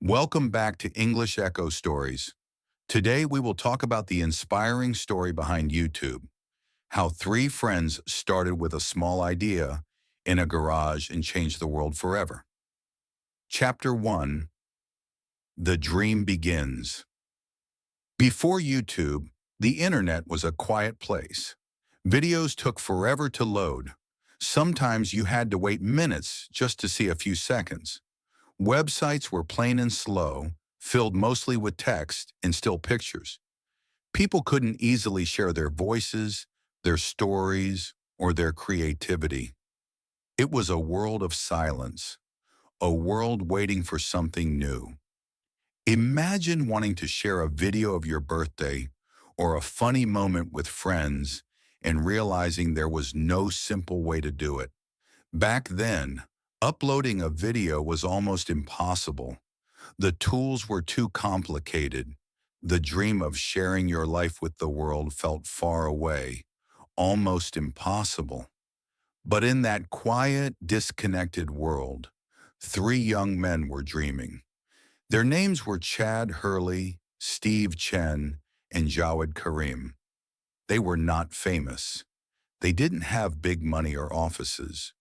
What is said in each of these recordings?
Welcome back to English Echo Stories. Today we will talk about the inspiring story behind YouTube, how three friends started with a small idea in a garage and changed the world forever. Chapter 1, The Dream Begins. Before YouTube, the internet was a quiet place. Videos took forever to load. Sometimes you had to wait minutes just to see a few seconds. Websites were plain and slow, filled mostly with text and still pictures. People couldn't easily share their voices, their stories, or their creativity. It was a world of silence, a world waiting for something new. Imagine wanting to share a video of your birthday or a funny moment with friends and realizing there was no simple way to do it. Back then, uploading a video was almost impossible. The tools were too complicated. The dream of sharing your life with the world felt far away, almost impossible. But in that quiet, disconnected world, three young men were dreaming. Their names were Hurley, Chen, and Jawed Karim. They were not famous. They didn't have big money or offices.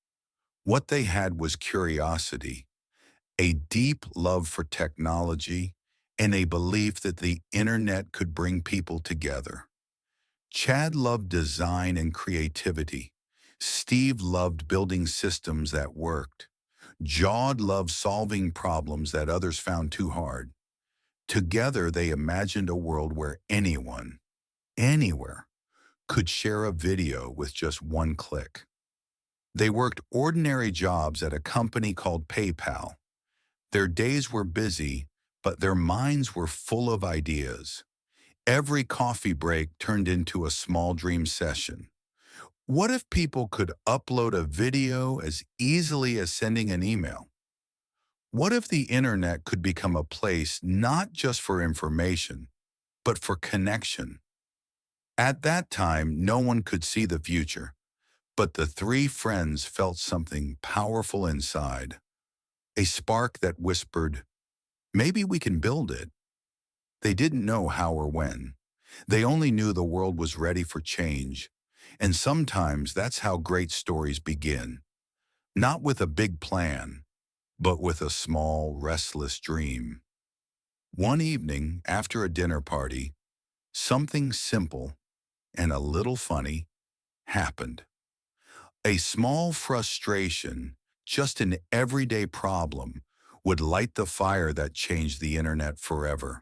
What they had was curiosity, a deep love for technology, and a belief that the internet could bring people together. Chad loved design and creativity. Steve loved building systems that worked. Jawed loved solving problems that others found too hard. Together, they imagined a world where anyone, anywhere, could share a video with just one click. They worked ordinary jobs at a company called PayPal. Their days were busy, but their minds were full of ideas. Every coffee break turned into a small dream session. What if people could upload a video as easily as sending an email? What if the internet could become a place not just for information, but for connection? At that time, no one could see the future, but the three friends felt something powerful inside, a spark that whispered, maybe we can build it. They didn't know how or when. They only knew the world was ready for change. And sometimes that's how great stories begin. Not with a big plan, but with a small, restless dream. One evening, after a dinner party, something simple and a little funny happened. A small frustration, just an everyday problem, would light the fire that changed the internet forever.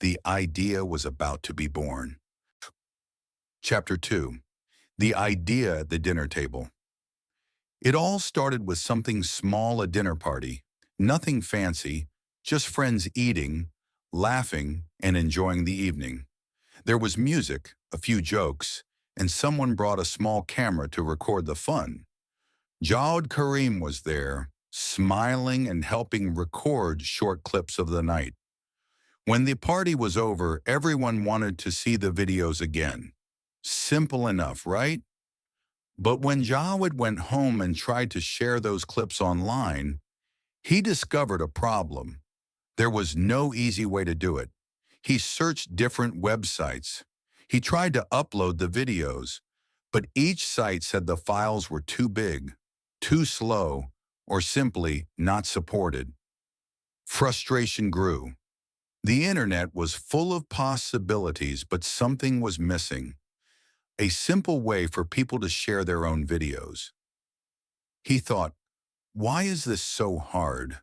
The idea was about to be born. Chapter 2. The idea at the dinner table. It all started with something small, a dinner party. Nothing fancy, just friends eating, laughing, and enjoying the evening. There was music, a few jokes, and someone brought a small camera to record the fun. Jawed Karim was there, smiling and helping record short clips of the night. When the party was over, everyone wanted to see the videos again. Simple enough, right? But when Jawed went home and tried to share those clips online, he discovered a problem. There was no easy way to do it. He searched different websites. He tried to upload the videos, but each site said the files were too big, too slow, or simply not supported. Frustration grew. The internet was full of possibilities, but something was missing. A simple way for people to share their own videos. He thought, why is this so hard?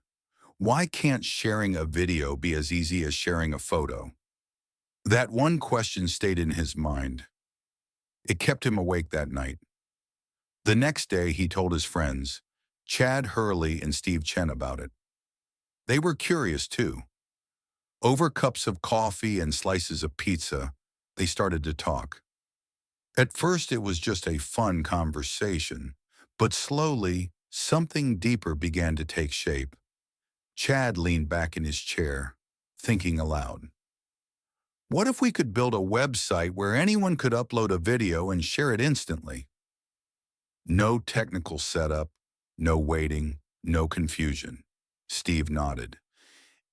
Why can't sharing a video be as easy as sharing a photo? That one question stayed in his mind. It kept him awake that night. The next day, he told his friends, Hurley and Chen, about it. They were curious too. Over cups of coffee and slices of pizza, they started to talk. At first, it was just a fun conversation, but slowly, something deeper began to take shape. Chad leaned back in his chair, thinking aloud. What if we could build a website where anyone could upload a video and share it instantly? No technical setup, no waiting, no confusion. Steve nodded.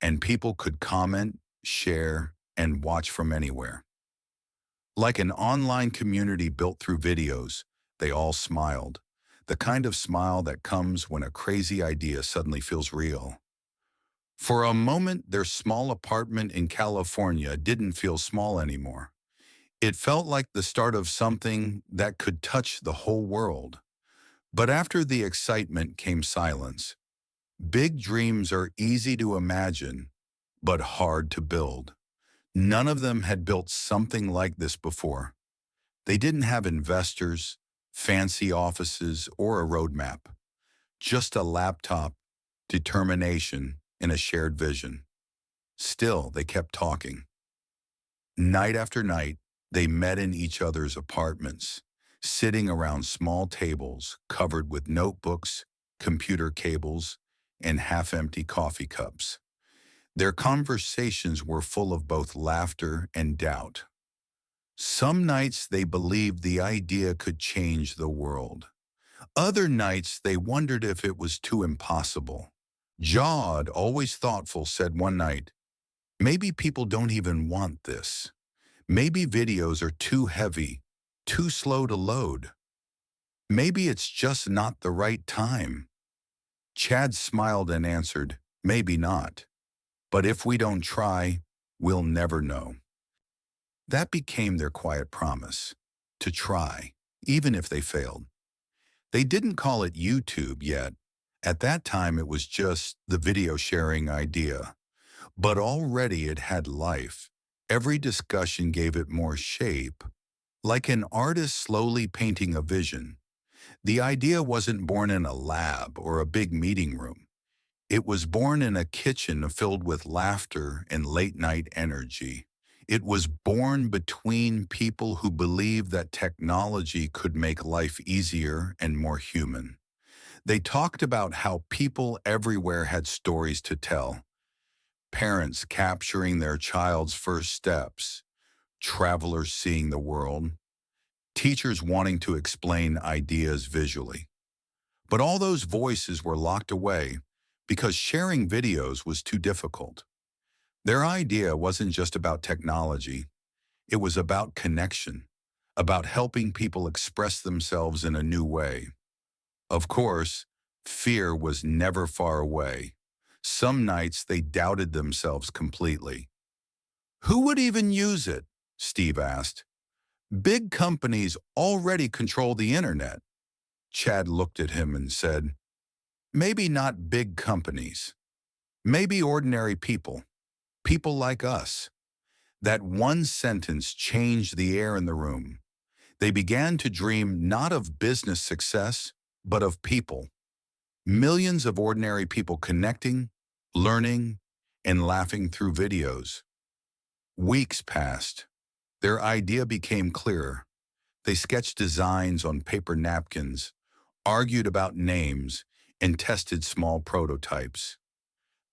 and people could comment, share, and watch from anywhere. Like an online community built through videos, they all smiled. The kind of smile that comes when a crazy idea suddenly feels real. For a moment, their small apartment in California didn't feel small anymore. It felt like the start of something that could touch the whole world. But after the excitement came silence. Big dreams are easy to imagine, but hard to build. None of them had built something like this before. They didn't have investors, fancy offices, or a roadmap. Just a laptop, determination, and a shared vision. Still, they kept talking. Night after night, they met in each other's apartments, sitting around small tables covered with notebooks, computer cables, and half-empty coffee cups. Their conversations were full of both laughter and doubt. Some nights they believed the idea could change the world. Other nights they wondered if it was too impossible. Jawed, always thoughtful, said one night, "Maybe people don't even want this. Maybe videos are too heavy, too slow to load. Maybe it's just not the right time." Chad smiled and answered, "Maybe not. But if we don't try, we'll never know." That became their quiet promise, to try, even if they failed. They didn't call it YouTube yet. At that time, it was just the video sharing idea. But already it had life. Every discussion gave it more shape, like an artist slowly painting a vision. The idea wasn't born in a lab or a big meeting room. It was born in a kitchen filled with laughter and late-night energy. It was born between people who believed that technology could make life easier and more human. They talked about how people everywhere had stories to tell. Parents capturing their child's first steps, travelers seeing the world, teachers wanting to explain ideas visually. But all those voices were locked away because sharing videos was too difficult. Their idea wasn't just about technology. It was about connection, about helping people express themselves in a new way. Of course, fear was never far away. Some nights they doubted themselves completely. "Who would even use it?" Steve asked. "Big companies already control the internet." Chad looked at him and said, "Maybe not big companies. Maybe ordinary people. People like us." That one sentence changed the air in the room. They began to dream not of business success, but of people. Millions of ordinary people connecting, learning, and laughing through videos. Weeks passed. Their idea became clearer. They sketched designs on paper napkins, argued about names, and tested small prototypes.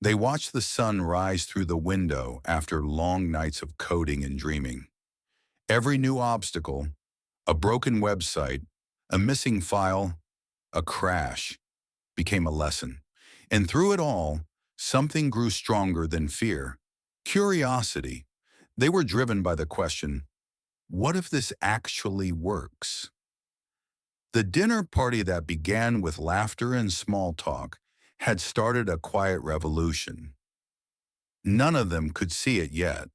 They watched the sun rise through the window after long nights of coding and dreaming. Every new obstacle, a broken website, a missing file, a crash, became a lesson. And through it all, something grew stronger than fear: curiosity. They were driven by the question, what if this actually works? The dinner party that began with laughter and small talk had started a quiet revolution. None of them could see it yet,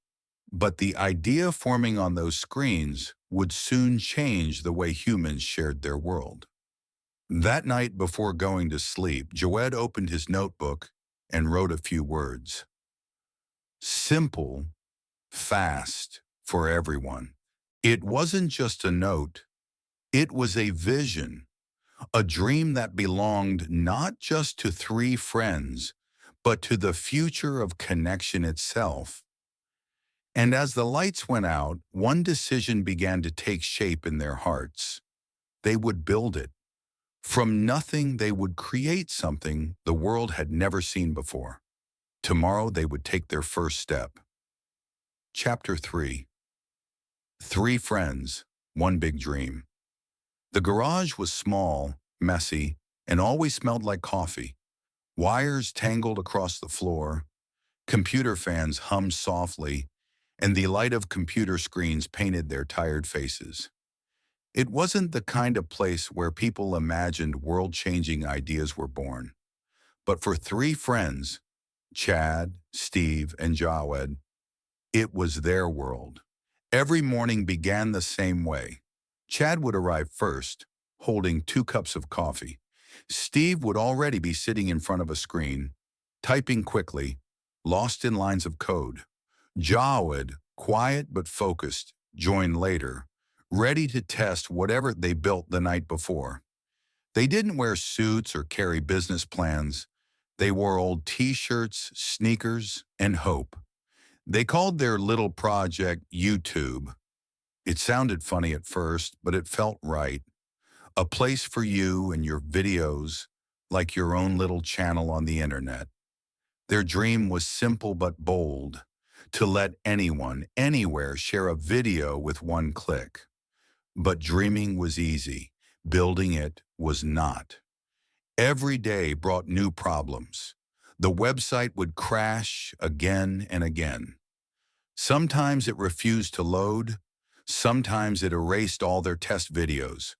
but the idea forming on those screens would soon change the way humans shared their world. That night before going to sleep, Jawed opened his notebook and wrote a few words. Simple, fast, for everyone. It wasn't just a note, it was a vision, a dream that belonged not just to three friends, but to the future of connection itself. And as the lights went out, one decision began to take shape in their hearts. They would build it. From nothing, they would create something the world had never seen before. Tomorrow, they would take their first step. Chapter 3. Three friends, one big dream. The garage was small, messy, and always smelled like coffee. Wires tangled across the floor, Computer fans hummed softly, and the light of computer screens painted their tired faces. It wasn't the kind of place where people imagined world-changing ideas were born. But for three friends, Chad, Steve, and Jawed, it was their world. Every morning began the same way. Chad would arrive first, holding 2 cups of coffee. Steve would already be sitting in front of a screen, typing quickly, lost in lines of code. Jawed, quiet but focused, joined later, ready to test whatever they built the night before. They didn't wear suits or carry business plans. They wore old t-shirts, sneakers, and hope. They called their little project YouTube. It sounded funny at first, but it felt right. A place for you and your videos, like your own little channel on the internet. Their dream was simple but bold, to let anyone, anywhere share a video with one click. But dreaming was easy. Building it was not. Every day brought new problems. The website would crash again and again. Sometimes it refused to load. Sometimes it erased all their test videos.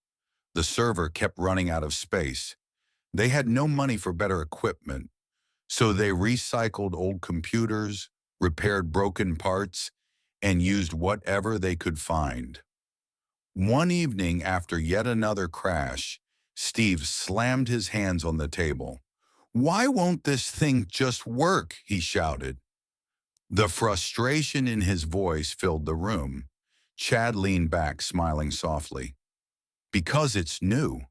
The server kept running out of space. They had no money for better equipment, so they recycled old computers, repaired broken parts, and used whatever they could find. One evening after yet another crash, Steve slammed his hands on the table. "Why won't this thing just work?" he shouted. The frustration in his voice filled the room. Chad leaned back, smiling softly. "Because it's new.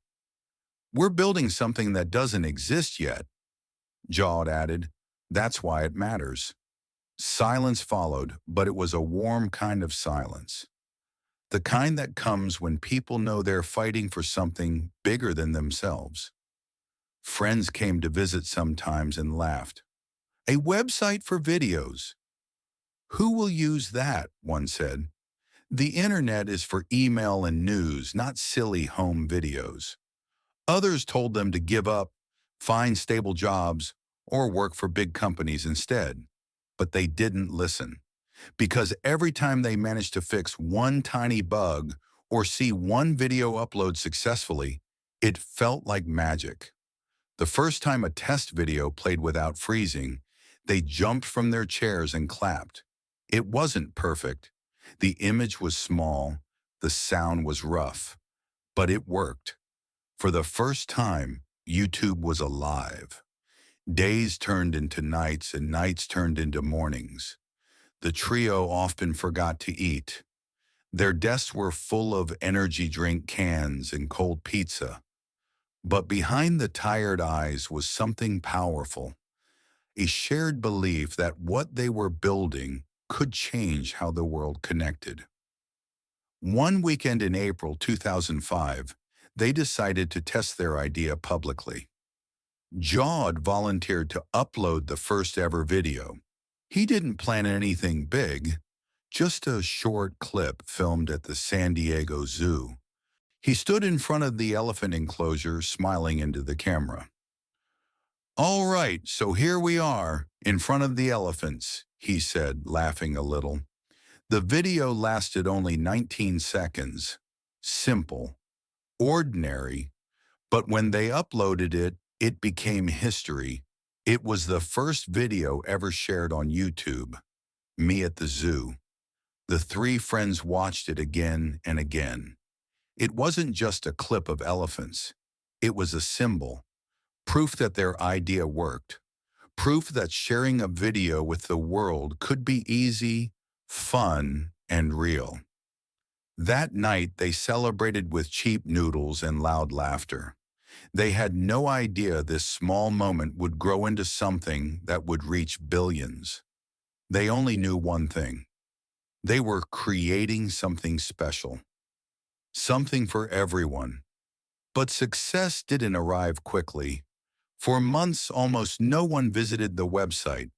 We're building something that doesn't exist yet." Jawed added, "That's why it matters." Silence followed, but it was a warm kind of silence. The kind that comes when people know they're fighting for something bigger than themselves. Friends came to visit sometimes and laughed. "A website for videos. Who will use that?" one said. "The internet is for email and news, not silly home videos." Others told them to give up, find stable jobs, or work for big companies instead. But they didn't listen. Because every time they managed to fix one tiny bug or see one video upload successfully, it felt like magic. The first time a test video played without freezing, they jumped from their chairs and clapped. It wasn't perfect. The image was small, the sound was rough, but it worked. For the first time, YouTube was alive. Days turned into nights and nights turned into mornings. The trio often forgot to eat. Their desks were full of energy drink cans and cold pizza. But behind the tired eyes was something powerful, a shared belief that what they were building could change how the world connected. One weekend in April 2005, they decided to test their idea publicly. Jawed volunteered to upload the first ever video. He didn't plan anything big, just a short clip filmed at the San Diego Zoo. He stood in front of the elephant enclosure, smiling into the camera. "All right, so here we are, in front of the elephants," he said, laughing a little. The video lasted only 19 seconds. Simple, ordinary, but when they uploaded it, it became history. It was the first video ever shared on YouTube. Me at the zoo. The three friends watched it again and again. It wasn't just a clip of elephants. It was a symbol, proof that their idea worked, proof that sharing a video with the world could be easy, fun, and real. That night, they celebrated with cheap noodles and loud laughter. They had no idea this small moment would grow into something that would reach billions. They only knew one thing. They were creating something special. Something for everyone. But success didn't arrive quickly. For months, almost no one visited the website.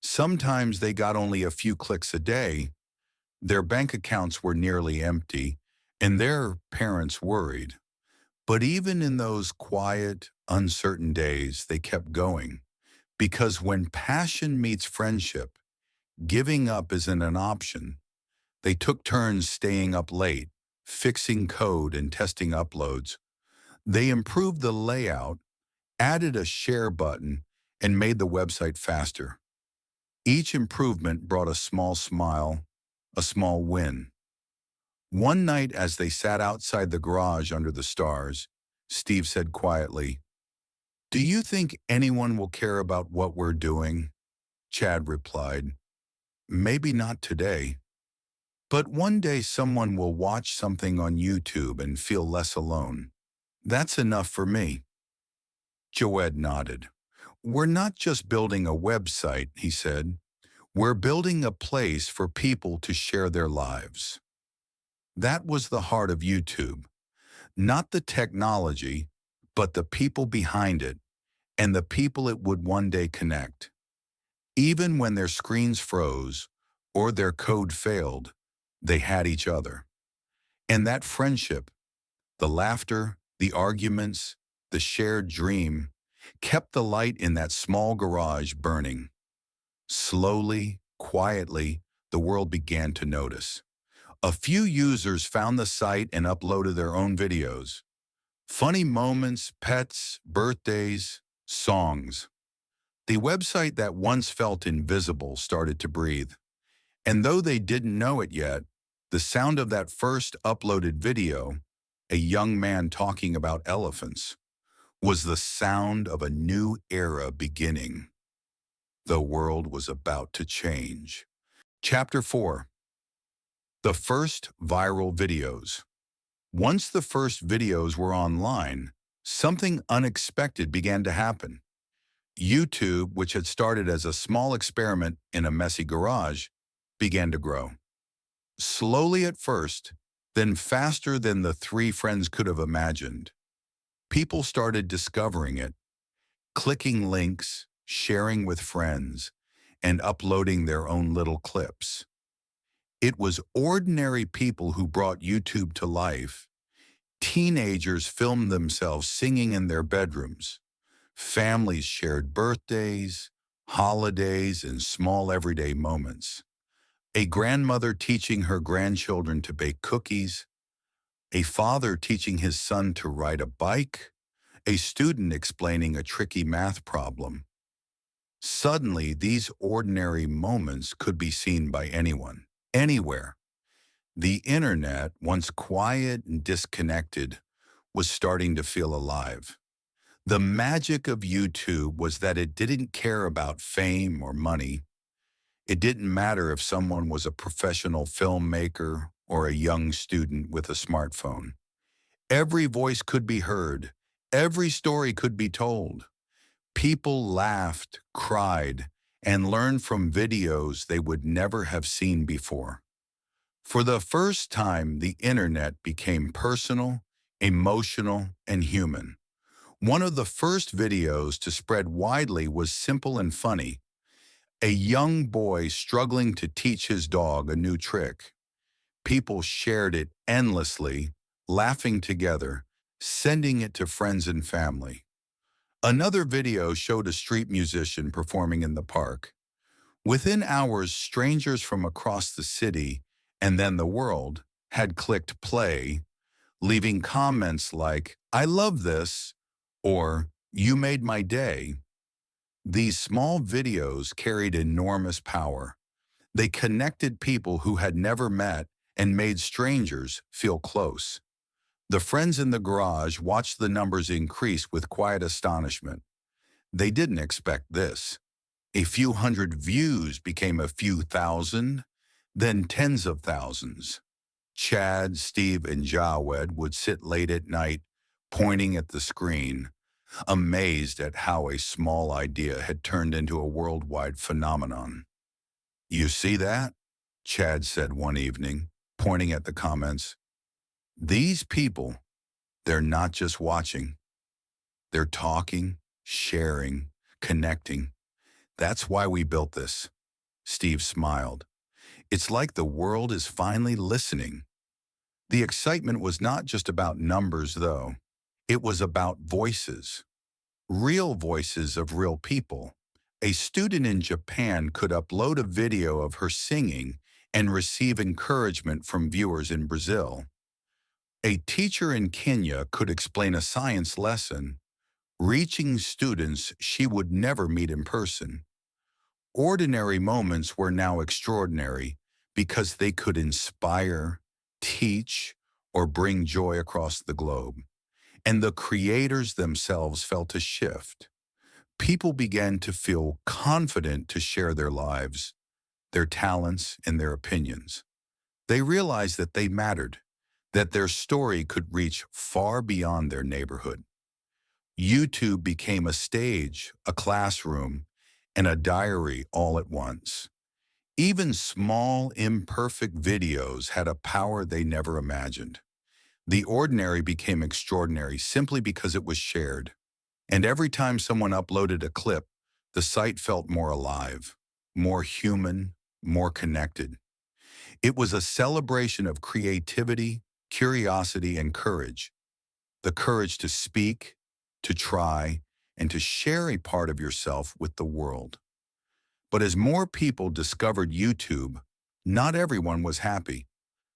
Sometimes they got only a few clicks a day. Their bank accounts were nearly empty, and their parents worried. But even in those quiet, uncertain days, they kept going. Because when passion meets friendship, giving up isn't an option. They took turns staying up late, fixing code and testing uploads. They improved the layout, added a share button, and made the website faster. Each improvement brought a small smile, a small win. One night as they sat outside the garage under the stars, Steve said quietly, "Do you think anyone will care about what we're doing?" Chad replied, "Maybe not today. But one day someone will watch something on YouTube and feel less alone. That's enough for me." Jawed nodded. "We're not just building a website," he said. "We're building a place for people to share their lives." That was the heart of YouTube. Not the technology, but the people behind it and the people it would one day connect. Even when their screens froze or their code failed, they had each other. And that friendship, the laughter, the arguments, the shared dream, kept the light in that small garage burning. Slowly, quietly, the world began to notice. A few users found the site and uploaded their own videos. Funny moments, pets, birthdays, songs. The website that once felt invisible started to breathe. And though they didn't know it yet, the sound of that first uploaded video, a young man talking about elephants, was the sound of a new era beginning. The world was about to change. Chapter 4. The first viral videos. Once the first videos were online, something unexpected began to happen. YouTube, which had started as a small experiment in a messy garage, began to grow. Slowly at first, then faster than the three friends could have imagined. People started discovering it, clicking links, sharing with friends, and uploading their own little clips. It was ordinary people who brought YouTube to life. Teenagers filmed themselves singing in their bedrooms. Families shared birthdays, holidays, and small everyday moments. A grandmother teaching her grandchildren to bake cookies, a father teaching his son to ride a bike, a student explaining a tricky math problem. Suddenly, these ordinary moments could be seen by anyone, anywhere. The internet, once quiet and disconnected, was starting to feel alive. The magic of YouTube was that it didn't care about fame or money. It didn't matter if someone was a professional filmmaker or a young student with a smartphone. Every voice could be heard. Every story could be told. People laughed, cried, and learned from videos they would never have seen before. For the first time, the internet became personal, emotional, and human. One of the first videos to spread widely was simple and funny. A young boy struggling to teach his dog a new trick. People shared it endlessly, laughing together, sending it to friends and family. Another video showed a street musician performing in the park. Within hours, strangers from across the city and then the world had clicked play, leaving comments like, "I love this," or "You made my day." These small videos carried enormous power. They connected people who had never met and made strangers feel close. The friends in the garage watched the numbers increase with quiet astonishment. They didn't expect this. A few hundred views became a few thousand, then tens of thousands. Chad, Steve, and Jawed would sit late at night, pointing at the screen, amazed at how a small idea had turned into a worldwide phenomenon. "You see that?" Chad said one evening, pointing at the comments. "These people, they're not just watching. They're talking, sharing, connecting. That's why we built this." Steve smiled. "It's like the world is finally listening." The excitement was not just about numbers, though. It was about voices. Real voices of real people. A student in Japan could upload a video of her singing and receive encouragement from viewers in Brazil. A teacher in Kenya could explain a science lesson, reaching students she would never meet in person. Ordinary moments were now extraordinary because they could inspire, teach, or bring joy across the globe. And the creators themselves felt a shift. People began to feel confident to share their lives, their talents, and their opinions. They realized that they mattered, that their story could reach far beyond their neighborhood. YouTube became a stage, a classroom, and a diary all at once. Even small, imperfect videos had a power they never imagined. The ordinary became extraordinary simply because it was shared. And every time someone uploaded a clip, the site felt more alive, more human, more connected. It was a celebration of creativity, curiosity, and courage. The courage to speak, to try, and to share a part of yourself with the world. But as more people discovered YouTube, not everyone was happy.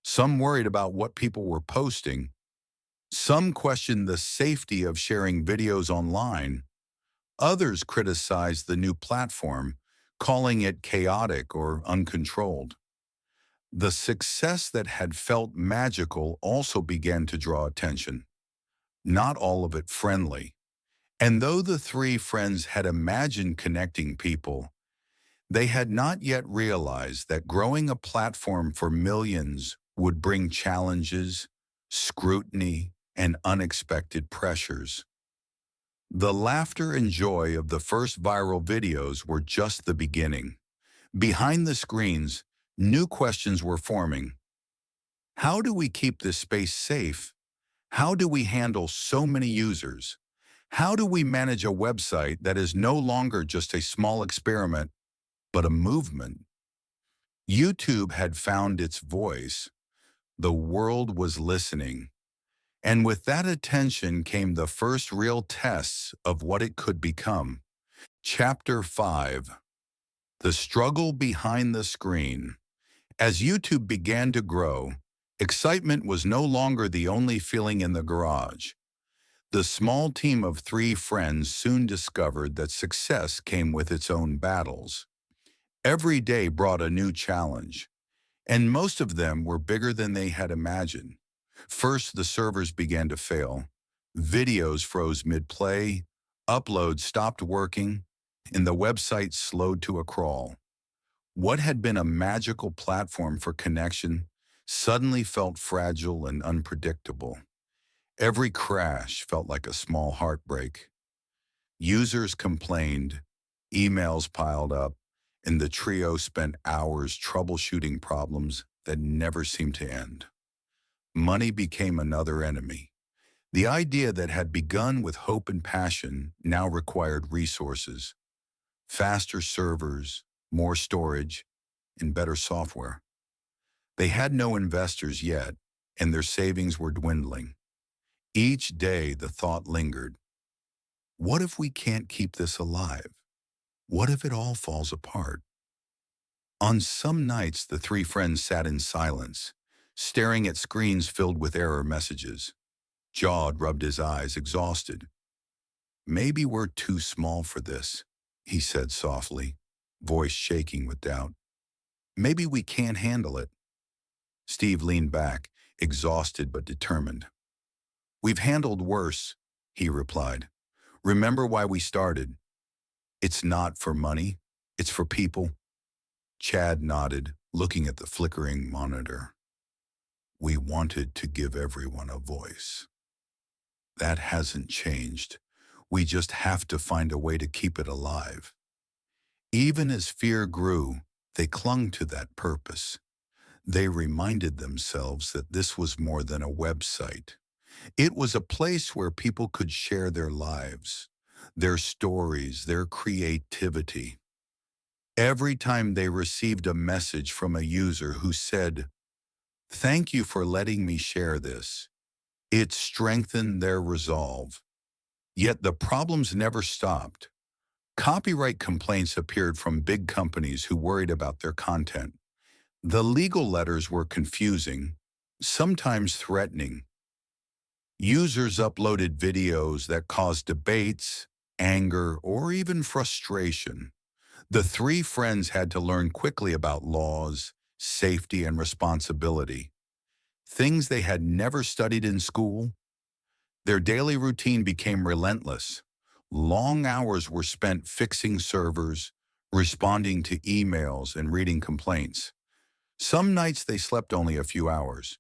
Some worried about what people were posting. Some questioned the safety of sharing videos online. Others criticized the new platform, calling it chaotic or uncontrolled. The success that had felt magical also began to draw attention, not all of it friendly. And though the three friends had imagined connecting people, they had not yet realized that growing a platform for millions would bring challenges, scrutiny, and unexpected pressures. The laughter and joy of the first viral videos were just the beginning. Behind the screens, new questions were forming. How do we keep this space safe? How do we handle so many users? How do we manage a website that is no longer just a small experiment, but a movement? YouTube had found its voice. The world was listening. And with that attention came the first real tests of what it could become. Chapter 5. The Struggle Behind the Screen. As YouTube began to grow, excitement was no longer the only feeling in the garage. The small team of three friends soon discovered that success came with its own battles. Every day brought a new challenge, and most of them were bigger than they had imagined. First, the servers began to fail. Videos froze mid-play, uploads stopped working, and the website slowed to a crawl. What had been a magical platform for connection suddenly felt fragile and unpredictable. Every crash felt like a small heartbreak. Users complained, emails piled up, and the trio spent hours troubleshooting problems that never seemed to end. Money became another enemy. The idea that had begun with hope and passion now required resources, faster servers, more storage, and better software. They had no investors yet, and their savings were dwindling. Each day the thought lingered, what if we can't keep this alive? What if it all falls apart? On some nights, the three friends sat in silence, staring at screens filled with error messages. Jawed rubbed his eyes, exhausted. Maybe we're too small for this, he said softly, voice shaking with doubt. Maybe we can't handle it. Steve leaned back, exhausted but determined. We've handled worse, he replied. Remember why we started. It's not for money, it's for people. Chad nodded, looking at the flickering monitor. We wanted to give everyone a voice. That hasn't changed. We just have to find a way to keep it alive. Even as fear grew, they clung to that purpose. They reminded themselves that this was more than a website. It was a place where people could share their lives, their stories, their creativity. Every time they received a message from a user who said, "Thank you for letting me share this," it strengthened their resolve. Yet the problems never stopped. Copyright complaints appeared from big companies who worried about their content. The legal letters were confusing, sometimes threatening. Users uploaded videos that caused debates, anger, or even frustration. The three friends had to learn quickly about laws, safety, and responsibility, things they had never studied in school. Their daily routine became relentless. Long hours were spent fixing servers, responding to emails, and reading complaints. Some nights they slept only a few hours.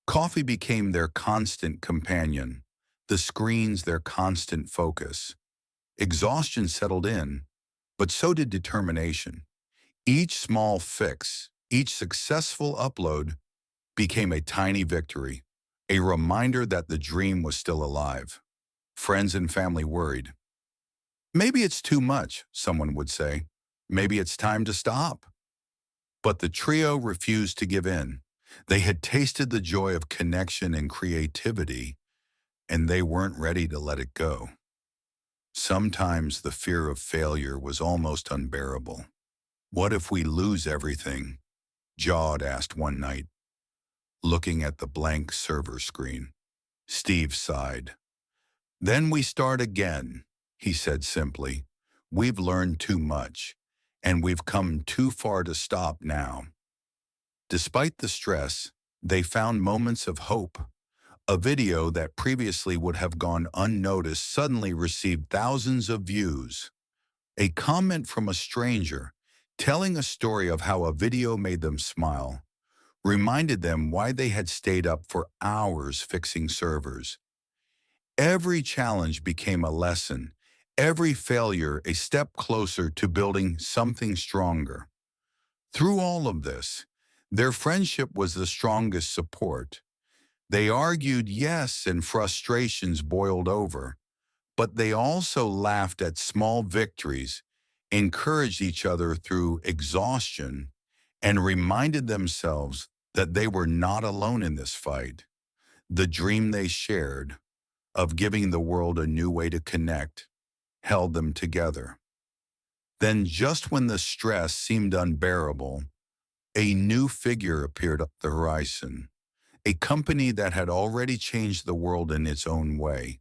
Coffee became their constant companion, the screens their constant focus. Exhaustion settled in, but so did determination. Each small fix, each successful upload became a tiny victory, a reminder that the dream was still alive. Friends and family worried. Maybe it's too much, someone would say. Maybe it's time to stop. But the trio refused to give in. They had tasted the joy of connection and creativity, and they weren't ready to let it go. Sometimes the fear of failure was almost unbearable. What if we lose everything? Jawed asked one night, looking at the blank server screen. Steve sighed. Then we start again, he said simply. We've learned too much, and we've come too far to stop now. Despite the stress, they found moments of hope. A video that previously would have gone unnoticed suddenly received thousands of views. A comment from a stranger, telling a story of how a video made them smile, reminded them why they had stayed up for hours fixing servers. Every challenge became a lesson, every failure a step closer to building something stronger. Through all of this, their friendship was the strongest support. They argued, yes, and frustrations boiled over, but they also laughed at small victories, encouraged each other through exhaustion, and reminded themselves that they were not alone in this fight. The dream they shared of giving the world a new way to connect held them together. Then, just when the stress seemed unbearable, a new figure appeared up the horizon, a company that had already changed the world in its own way,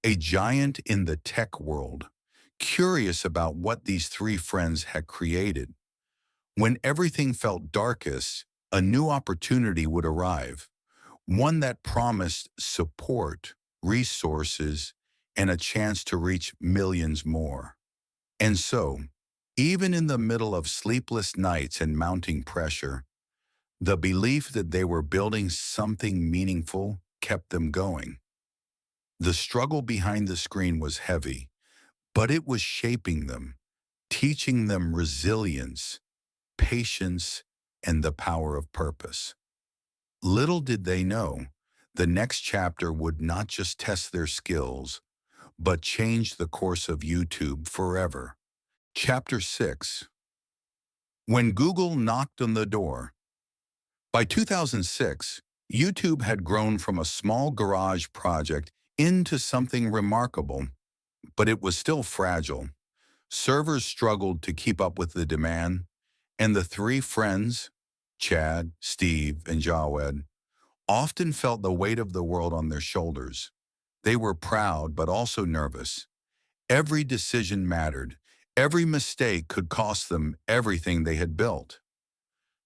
a giant in the tech world, curious about what these three friends had created. When everything felt darkest, a new opportunity would arrive, one that promised support, resources, and a chance to reach millions more. And so, even in the middle of sleepless nights and mounting pressure, the belief that they were building something meaningful kept them going. The struggle behind the screen was heavy, but it was shaping them, teaching them resilience, patience, and the power of purpose. Little did they know, the next chapter would not just test their skills, but change the course of YouTube forever. Chapter 6. When Google knocked on the door. By 2006, YouTube had grown from a small garage project into something remarkable, but it was still fragile. Servers struggled to keep up with the demand, and the three friends, Chad, Steve, and Jawed, often felt the weight of the world on their shoulders. They were proud but also nervous. Every decision mattered. Every mistake could cost them everything they had built.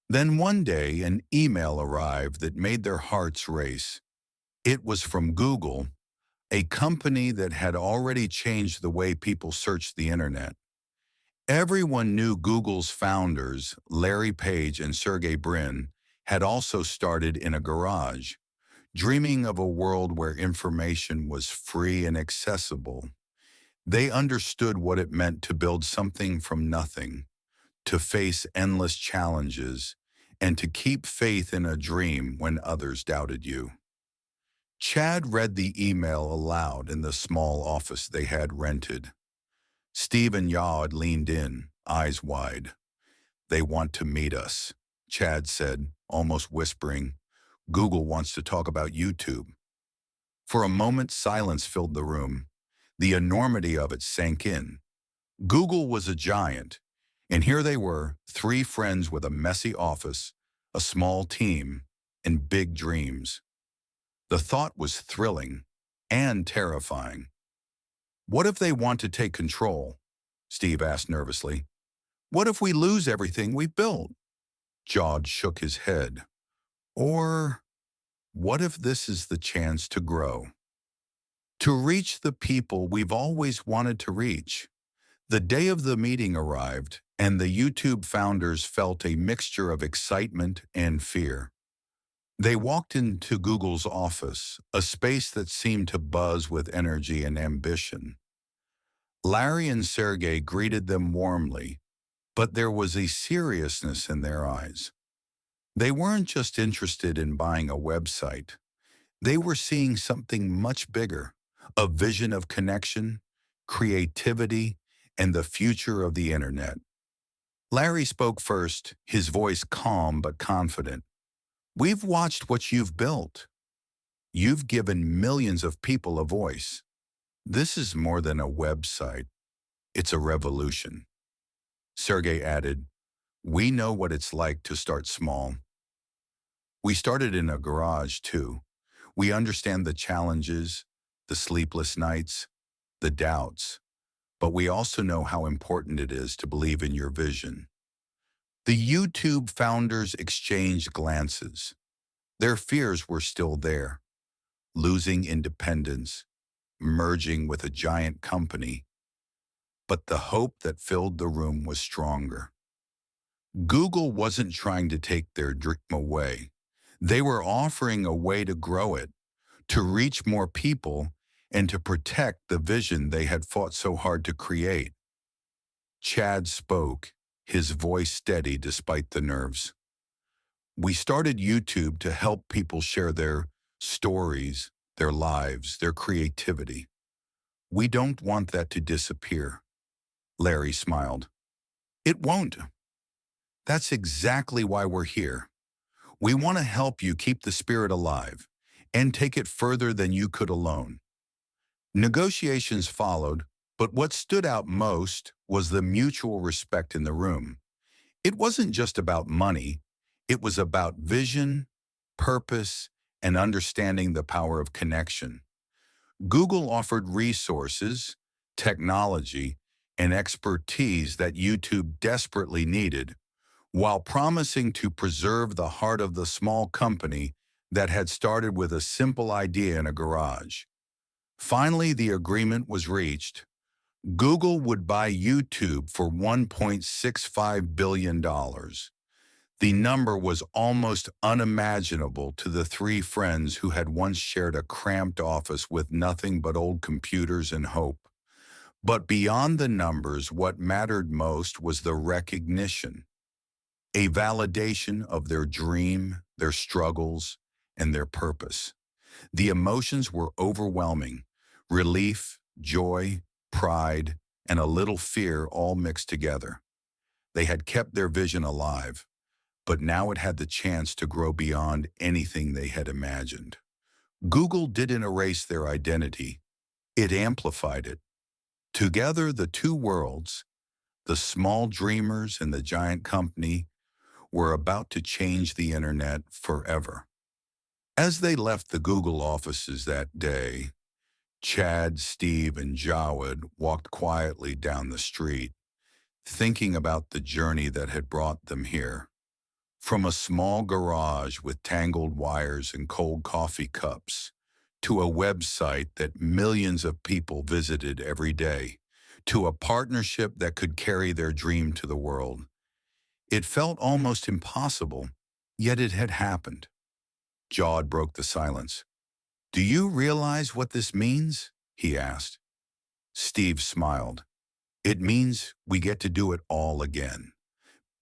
Then one day, an email arrived that made their hearts race. It was from Google, a company that had already changed the way people searched the internet. Everyone knew Google's founders, Larry Page and Sergey Brin, had also started in a garage, dreaming of a world where information was free and accessible. They understood what it meant to build something from nothing, to face endless challenges, and to keep faith in a dream when others doubted you. Chad read the email aloud in the small office they had rented. Steve and Yawed leaned in, eyes wide. They want to meet us, Chad said, almost whispering. Google wants to talk about YouTube. For a moment, silence filled the room. The enormity of it sank in. Google was a giant, and here they were, three friends with a messy office, a small team, and big dreams. The thought was thrilling and terrifying. What if they want to take control? Steve asked nervously. What if we lose everything we built? Jawed shook his head. Or what if this is the chance to grow? To reach the people we've always wanted to reach? The day of the meeting arrived, and the YouTube founders felt a mixture of excitement and fear. They walked into Google's office, a space that seemed to buzz with energy and ambition. Larry and Sergey greeted them warmly, but there was a seriousness in their eyes. They weren't just interested in buying a website. They were seeing something much bigger, a vision of connection, creativity, and the future of the internet. Larry spoke first, his voice calm but confident. We've watched what you've built. You've given millions of people a voice. This is more than a website. It's a revolution. Sergey added, we know what it's like to start small. We started in a garage, too. We understand the challenges, the sleepless nights, the doubts, but we also know how important it is to believe in your vision. The YouTube founders exchanged glances. Their fears were still there. Losing independence, merging with a giant company. But the hope that filled the room was stronger. Google wasn't trying to take their dream away. They were offering a way to grow it, to reach more people, and to protect the vision they had fought so hard to create. Chad spoke, his voice steady despite the nerves. We started YouTube to help people share their stories, their lives, their creativity. We don't want that to disappear. Larry smiled. It won't. That's exactly why we're here. We want to help you keep the spirit alive and take it further than you could alone. Negotiations followed, but what stood out most was the mutual respect in the room. It wasn't just about money. It was about vision, purpose, and understanding the power of connection. Google offered resources, technology, and expertise that YouTube desperately needed, while promising to preserve the heart of the small company that had started with a simple idea in a garage. Finally, the agreement was reached. Google would buy YouTube for $1.65 billion. The number was almost unimaginable to the three friends who had once shared a cramped office with nothing but old computers and hope. But beyond the numbers, what mattered most was the recognition, a validation of their dream, their struggles, and their purpose. The emotions were overwhelming: relief, joy, pride, and a little fear all mixed together. They had kept their vision alive, but now it had the chance to grow beyond anything they had imagined. Google didn't erase their identity, it amplified it. Together, the two worlds, the small dreamers and the giant company, were about to change the internet forever. As they left the Google offices that day, Chad, Steve, and Jawed walked quietly down the street, thinking about the journey that had brought them here. From a small garage with tangled wires and cold coffee cups, to a website that millions of people visited every day, to a partnership that could carry their dream to the world. It felt almost impossible, yet it had happened. Jawed broke the silence. Do you realize what this means? He asked. Steve smiled. It means we get to do it all again.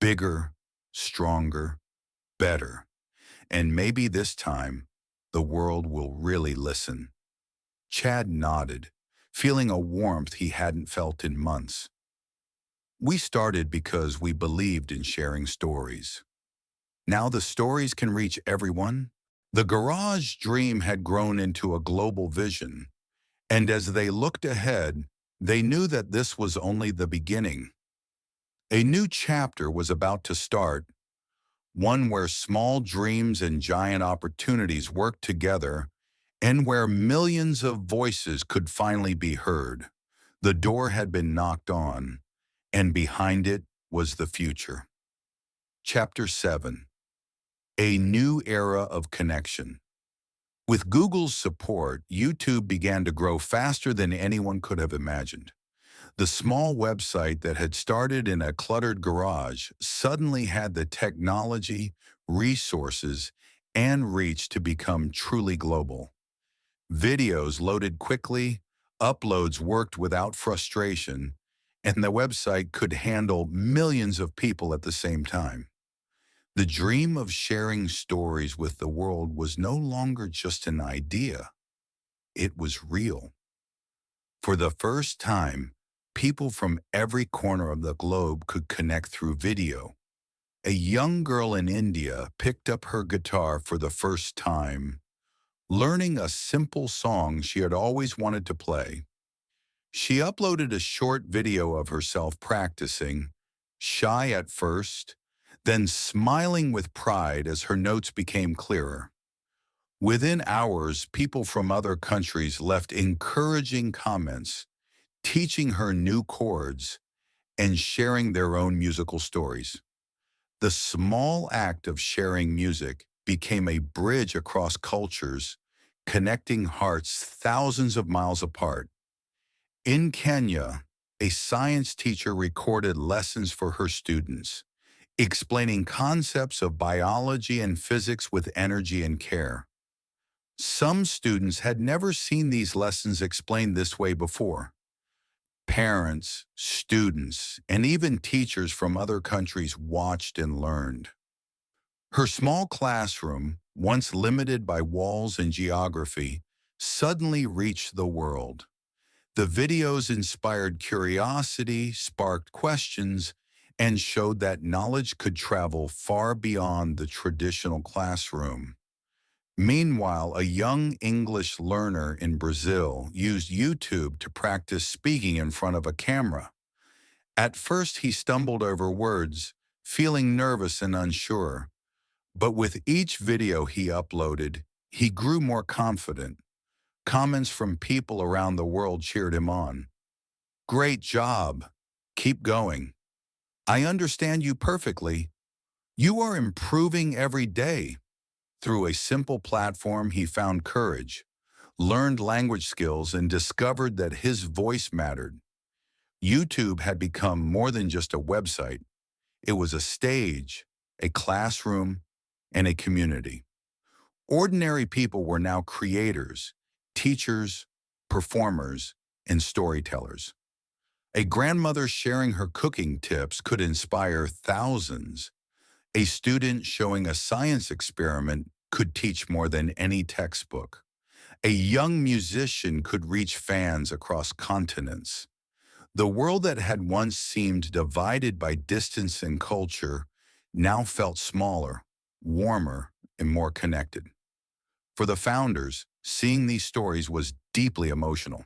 Bigger, stronger, better. And maybe this time, the world will really listen. Chad nodded, feeling a warmth he hadn't felt in months. We started because we believed in sharing stories. Now the stories can reach everyone. The garage dream had grown into a global vision, and as they looked ahead, They knew that this was only the beginning. A new chapter was about to start, one where small dreams and giant opportunities worked together and where millions of voices could finally be heard. The door had been knocked on, and behind it was the future. Chapter 7. A New Era of Connection. With Google's support, YouTube began to grow faster than anyone could have imagined. The small website that had started in a cluttered garage suddenly had the technology, resources, and reach to become truly global. Videos loaded quickly, uploads worked without frustration, and the website could handle millions of people at the same time. The dream of sharing stories with the world was no longer just an idea. It was real. For the first time, people from every corner of the globe could connect through video. A young girl in India picked up her guitar for the first time, learning a simple song she had always wanted to play. She uploaded a short video of herself practicing, shy at first, then smiling with pride as her notes became clearer. Within hours, people from other countries left encouraging comments, teaching her new chords, and sharing their own musical stories. The small act of sharing music became a bridge across cultures, connecting hearts thousands of miles apart. In Kenya, a science teacher recorded lessons for her students, explaining concepts of biology and physics with energy and care. Some students had never seen these lessons explained this way before. Parents, students, and even teachers from other countries watched and learned. Her small classroom, once limited by walls and geography, suddenly reached the world. The videos inspired curiosity, sparked questions, and showed that knowledge could travel far beyond the traditional classroom. Meanwhile, a young English learner in Brazil used YouTube to practice speaking in front of a camera. At first, he stumbled over words, feeling nervous and unsure. But with each video he uploaded, he grew more confident. Comments from people around the world cheered him on. "Great job. Keep going. I understand you perfectly. You are improving every day." Through a simple platform, he found courage, learned language skills, and discovered that his voice mattered. YouTube had become more than just a website. It was a stage, a classroom, and a community. Ordinary people were now creators, teachers, performers, and storytellers. A grandmother sharing her cooking tips could inspire thousands. A student showing a science experiment could teach more than any textbook. A young musician could reach fans across continents. The world that had once seemed divided by distance and culture now felt smaller, warmer, and more connected. For the founders, seeing these stories was deeply emotional.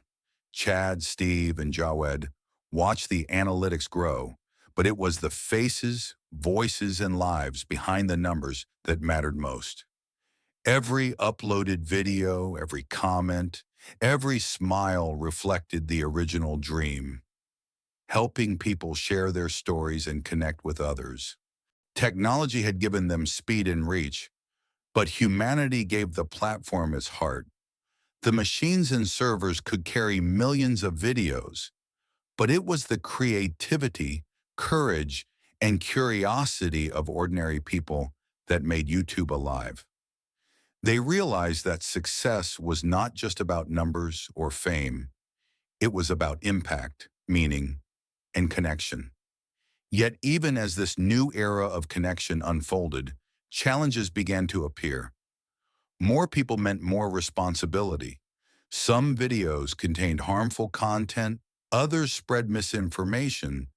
Chad, Steve, and Jawed watched the analytics grow, but it was the faces, voices, and lives behind the numbers that mattered most. Every uploaded video, every comment, every smile reflected the original dream, helping people share their stories and connect with others. Technology had given them speed and reach, but humanity gave the platform its heart. The machines and servers could carry millions of videos, but it was the creativity, courage, and curiosity of ordinary people that made YouTube alive. They realized that success was not just about numbers or fame. It was about impact, meaning, and connection. Yet even as this new era of connection unfolded, challenges began to appear. More people meant more responsibility. Some videos contained harmful content, others spread misinformation,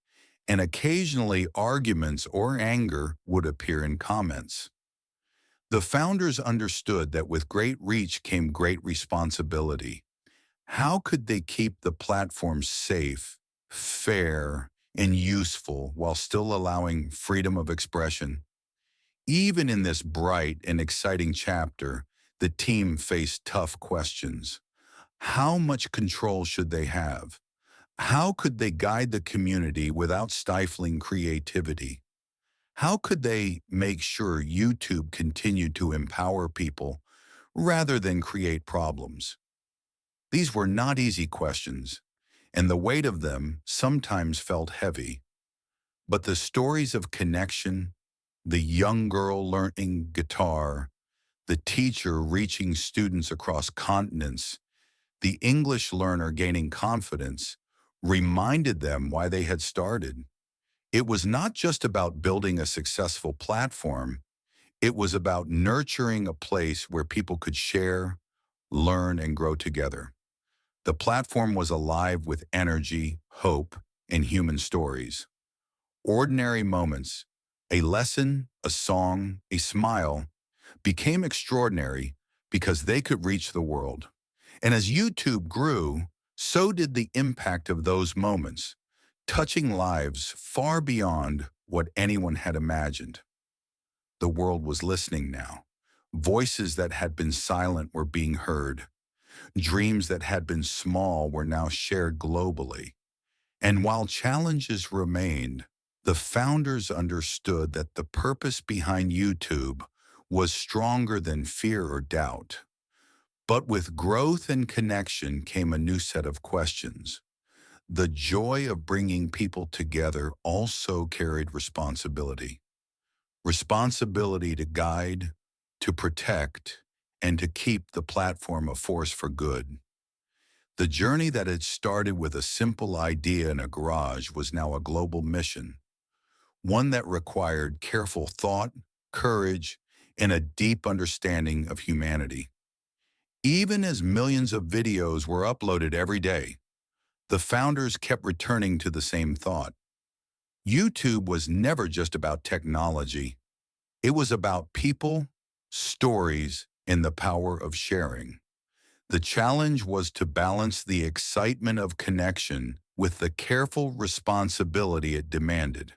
and occasionally arguments or anger would appear in comments. The founders understood that with great reach came great responsibility. How could they keep the platform safe, fair, and useful while still allowing freedom of expression? Even in this bright and exciting chapter, the team faced tough questions. How much control should they have? How could they guide the community without stifling creativity? How could they make sure YouTube continued to empower people rather than create problems? These were not easy questions, and the weight of them sometimes felt heavy. But the stories of connection, the young girl learning guitar, the teacher reaching students across continents, the English learner gaining confidence, reminded them why they had started. It was not just about building a successful platform, it was about nurturing a place where people could share, learn, and grow together. The platform was alive with energy, hope, and human stories. Ordinary moments, a lesson, a song, a smile, became extraordinary because they could reach the world. And as YouTube grew, so did the impact of those moments, touching lives far beyond what anyone had imagined. The world was listening now. Voices that had been silent were being heard. Dreams that had been small were now shared globally. And while challenges remained, the founders understood that the purpose behind YouTube was stronger than fear or doubt. But with growth and connection came a new set of questions. The joy of bringing people together also carried responsibility. Responsibility to guide, to protect, and to keep the platform a force for good. The journey that had started with a simple idea in a garage was now a global mission, one that required careful thought, courage, and a deep understanding of humanity. Even as millions of videos were uploaded every day, the founders kept returning to the same thought. YouTube was never just about technology. It was about people, stories, and the power of sharing. The challenge was to balance the excitement of connection with the careful responsibility it demanded.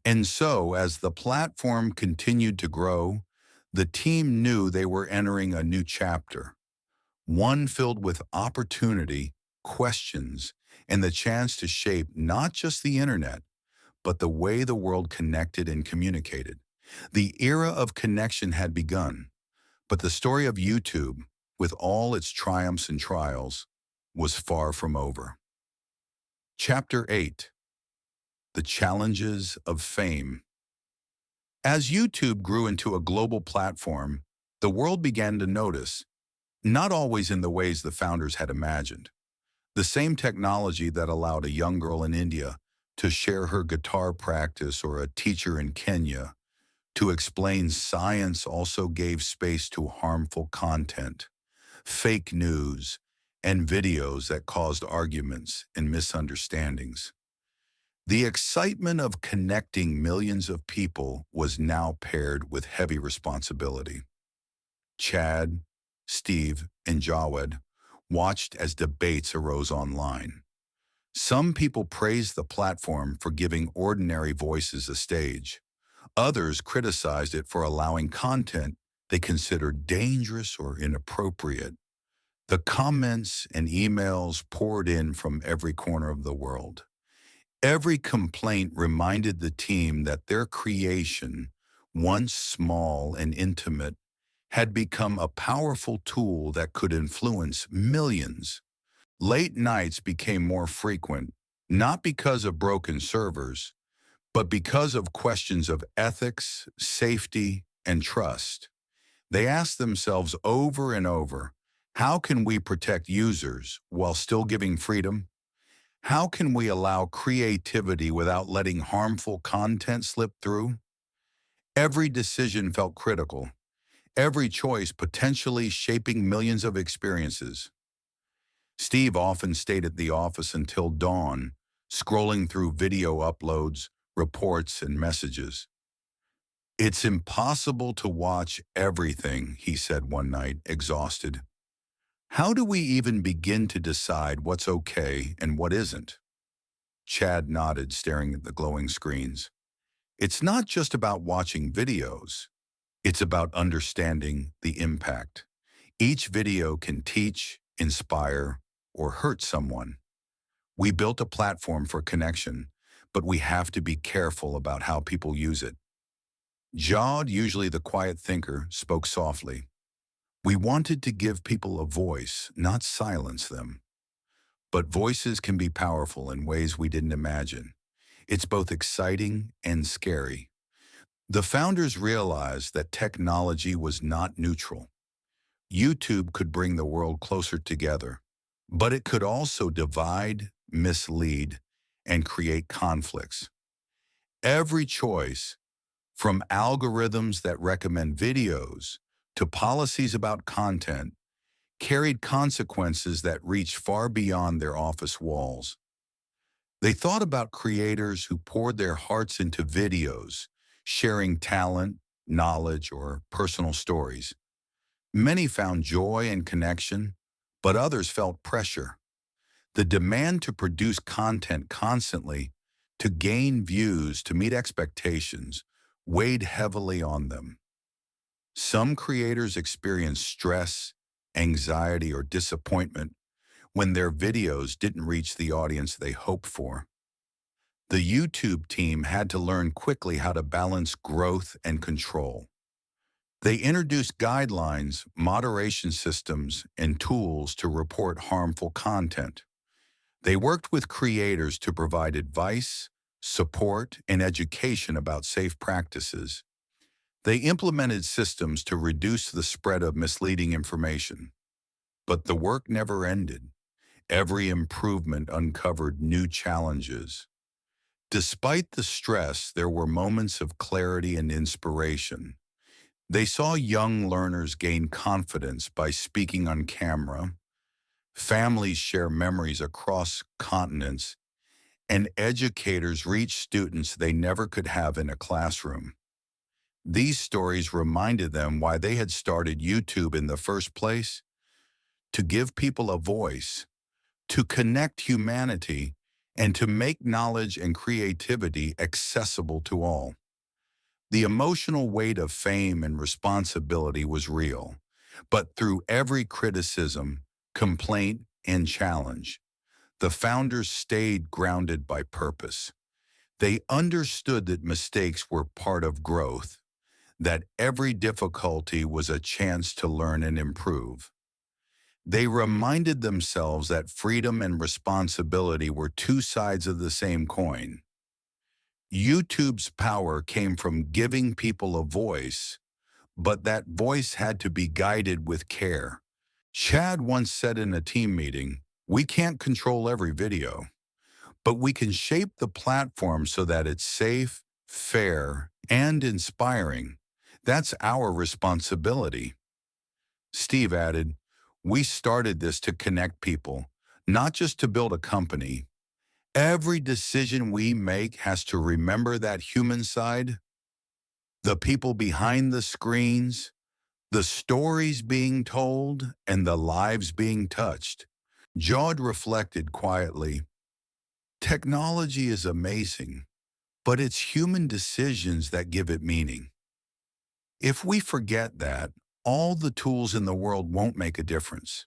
And so, as the platform continued to grow, the team knew they were entering a new chapter, one filled with opportunity, questions, and the chance to shape not just the internet, but the way the world connected and communicated. The era of connection had begun, but the story of YouTube, with all its triumphs and trials, was far from over. Chapter 8: The Challenges of Fame. As YouTube grew into a global platform, the world began to notice, not always in the ways the founders had imagined. The same technology that allowed a young girl in India to share her guitar practice or a teacher in Kenya to explain science also gave space to harmful content, fake news, and videos that caused arguments and misunderstandings. The excitement of connecting millions of people was now paired with heavy responsibility. Chad, Steve, and Jawed watched as debates arose online. Some people praised the platform for giving ordinary voices a stage. Others criticized it for allowing content they considered dangerous or inappropriate. The comments and emails poured in from every corner of the world. Every complaint reminded the team that their creation, once small and intimate, had become a powerful tool that could influence millions. Late nights became more frequent, not because of broken servers, but because of questions of ethics, safety, and trust. They asked themselves over and over, how can we protect users while still giving freedom? How can we allow creativity without letting harmful content slip through? Every decision felt critical, every choice potentially shaping millions of experiences. Steve often stayed at the office until dawn, scrolling through video uploads, reports, and messages. "It's impossible to watch everything," he said one night, exhausted. How do we even begin to decide what's okay and what isn't? Chad nodded, staring at the glowing screens. It's not just about watching videos. It's about understanding the impact. Each video can teach, inspire, or hurt someone. We built a platform for connection, but we have to be careful about how people use it. Jawed, usually the quiet thinker, spoke softly. We wanted to give people a voice, not silence them. But voices can be powerful in ways we didn't imagine. It's both exciting and scary. The founders realized that technology was not neutral. YouTube could bring the world closer together, but it could also divide, mislead, and create conflicts. Every choice, from algorithms that recommend videos to policies about content, carried consequences that reached far beyond their office walls. They thought about creators who poured their hearts into videos, sharing talent, knowledge, or personal stories. Many found joy and connection, but others felt pressure. The demand to produce content constantly, to gain views, to meet expectations, weighed heavily on them. Some creators experienced stress, anxiety, or disappointment when their videos didn't reach the audience they hoped for. The YouTube team had to learn quickly how to balance growth and control. They introduced guidelines, moderation systems, and tools to report harmful content. They worked with creators to provide advice, support, and education about safe practices. They implemented systems to reduce the spread of misleading information. But the work never ended. Every improvement uncovered new challenges. Despite the stress, there were moments of clarity and inspiration. They saw young learners gain confidence by speaking on camera, families share memories across continents, and educators reach students they never could have in a classroom. These stories reminded them why they had started YouTube in the first place: to give people a voice, to connect humanity, and to make knowledge and creativity accessible to all. The emotional weight of fame and responsibility was real, but through every criticism, complaint, and challenge, the founders stayed grounded by purpose. They understood that mistakes were part of growth, that every difficulty was a chance to learn and improve. They reminded themselves that freedom and responsibility were two sides of the same coin. YouTube's power came from giving people a voice, but that voice had to be guided with care. Chad once said in a team meeting, "We can't control every video, but we can shape the platform so that it's safe, fair, and inspiring. That's our responsibility." Steve added, "We started this to connect people, not just to build a company. Every decision we make has to remember that human side, the people behind the screens, the stories being told, and the lives being touched." Jawed reflected quietly, "Technology is amazing, but it's human decisions that give it meaning. If we forget that, all the tools in the world won't make a difference."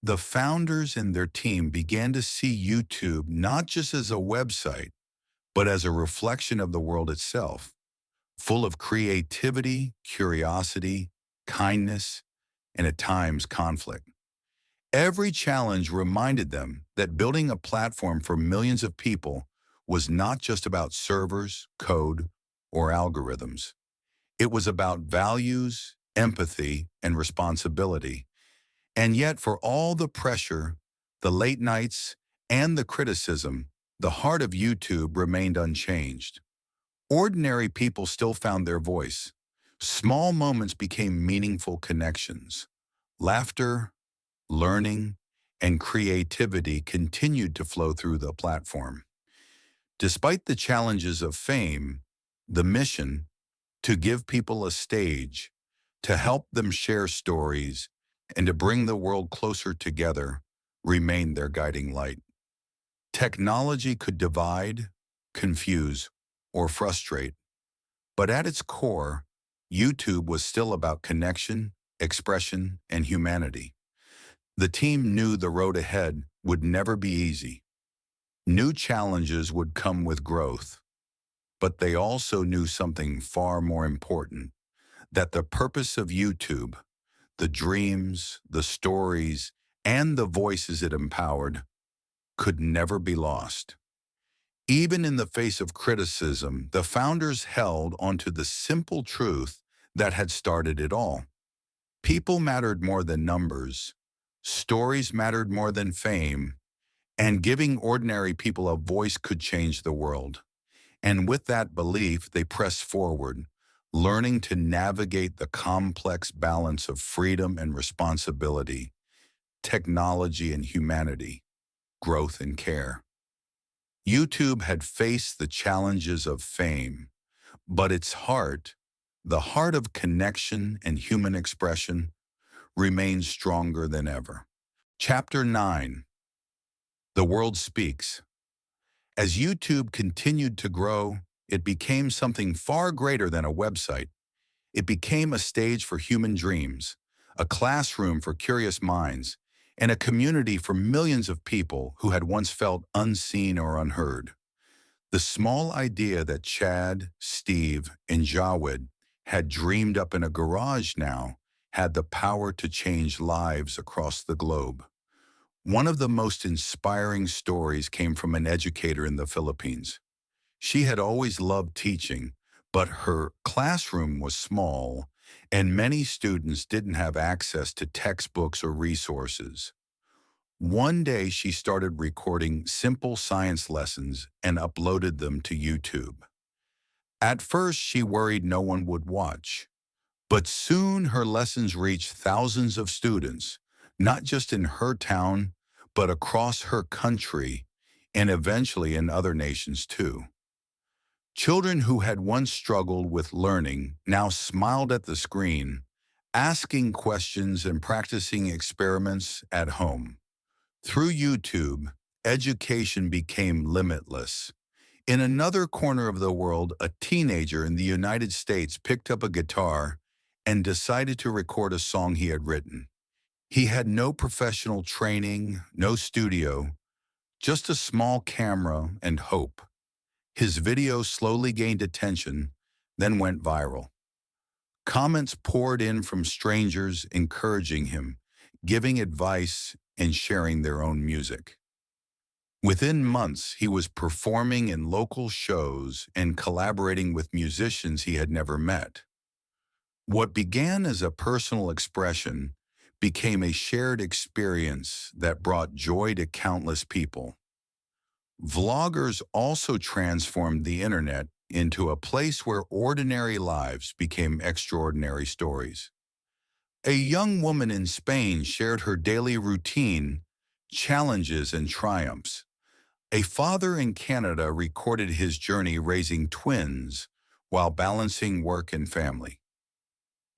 The founders and their team began to see YouTube not just as a website, but as a reflection of the world itself, full of creativity, curiosity, kindness, and at times conflict. Every challenge reminded them that building a platform for millions of people was not just about servers, code, or algorithms. It was about values, empathy, and responsibility. And yet, for all the pressure, the late nights, and the criticism, the heart of YouTube remained unchanged. Ordinary people still found their voice. Small moments became meaningful connections. Laughter, learning, and creativity continued to flow through the platform. Despite the challenges of fame, the mission, to give people a stage, to help them share stories, and to bring the world closer together remained their guiding light. Technology could divide, confuse, or frustrate, but at its core, YouTube was still about connection, expression, and humanity. The team knew the road ahead would never be easy. New challenges would come with growth, but they also knew something far more important, that the purpose of YouTube, the dreams, the stories, and the voices it empowered, could never be lost. Even in the face of criticism, the founders held onto the simple truth that had started it all. People mattered more than numbers, stories mattered more than fame, and giving ordinary people a voice could change the world. And with that belief, they pressed forward, learning to navigate the complex balance of freedom and responsibility, technology and humanity, growth and care. YouTube had faced the challenges of fame, but its heart, the heart of connection and human expression, remains stronger than ever. Chapter 9. The World Speaks. As YouTube continued to grow, it became something far greater than a website. It became a stage for human dreams, a classroom for curious minds, and a community for millions of people who had once felt unseen or unheard. The small idea that Chad, Steve, and Jawed had dreamed up in a garage now had the power to change lives across the globe. One of the most inspiring stories came from an educator in the Philippines. She had always loved teaching, but her classroom was small, and many students didn't have access to textbooks or resources. One day she started recording simple science lessons and uploaded them to YouTube. At first she worried no one would watch, but soon her lessons reached thousands of students, not just in her town, but across her country, and eventually in other nations too. Children who had once struggled with learning now smiled at the screen, asking questions and practicing experiments at home. Through YouTube, education became limitless. In another corner of the world, a teenager in the United States picked up a guitar and decided to record a song he had written. He had no professional training, no studio, just a small camera and hope. His video slowly gained attention, then went viral. Comments poured in from strangers encouraging him, giving advice, and sharing their own music. Within months, he was performing in local shows and collaborating with musicians he had never met. What began as a personal expression became a shared experience that brought joy to countless people. Vloggers also transformed the internet into a place where ordinary lives became extraordinary stories. A young woman in Spain shared her daily routine, challenges, and triumphs. A father in Canada recorded his journey raising twins while balancing work and family.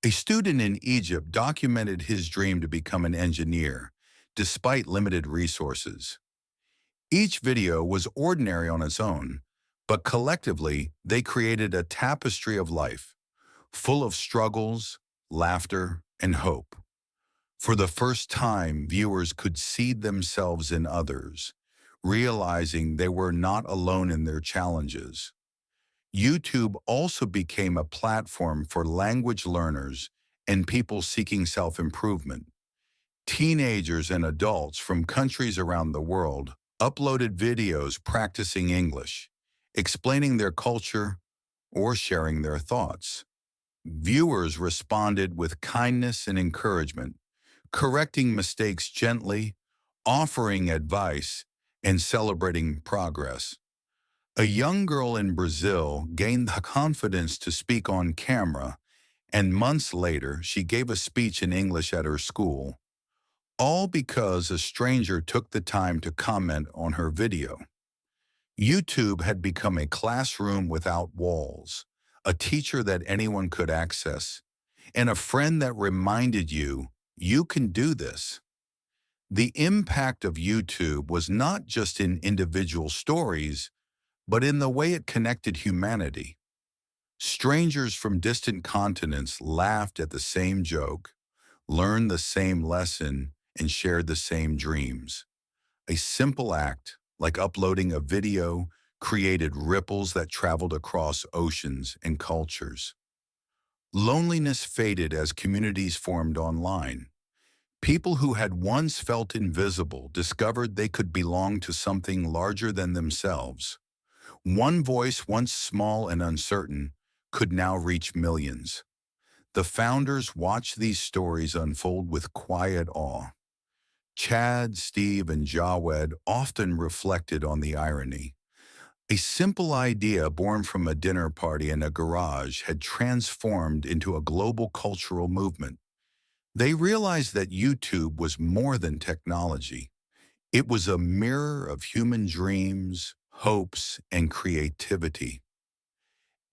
A student in Egypt documented his dream to become an engineer, despite limited resources. Each video was ordinary on its own, but collectively they created a tapestry of life, full of struggles, laughter, and hope. For the first time, viewers could see themselves in others, realizing they were not alone in their challenges. YouTube also became a platform for language learners and people seeking self-improvement. Teenagers and adults from countries around the world uploaded videos practicing English, explaining their culture, or sharing their thoughts. Viewers responded with kindness and encouragement, correcting mistakes gently, offering advice, and celebrating progress. A young girl in Brazil gained the confidence to speak on camera, and months later she gave a speech in English at her school, all because a stranger took the time to comment on her video. YouTube had become a classroom without walls, a teacher that anyone could access, and a friend that reminded you You can do this. The impact of YouTube was not just in individual stories, but in the way it connected humanity. Strangers from distant continents laughed at the same joke, learned the same lesson, and shared the same dreams. A simple act, like uploading a video, created ripples that traveled across oceans and cultures. Loneliness faded as communities formed online. People who had once felt invisible discovered they could belong to something larger than themselves. One voice, once small and uncertain, could now reach millions. The founders watched these stories unfold with quiet awe. Chad, Steve, and Jawed often reflected on the irony. A simple idea born from a dinner party in a garage had transformed into a global cultural movement. They realized that YouTube was more than technology. It was a mirror of human dreams, hopes, and creativity.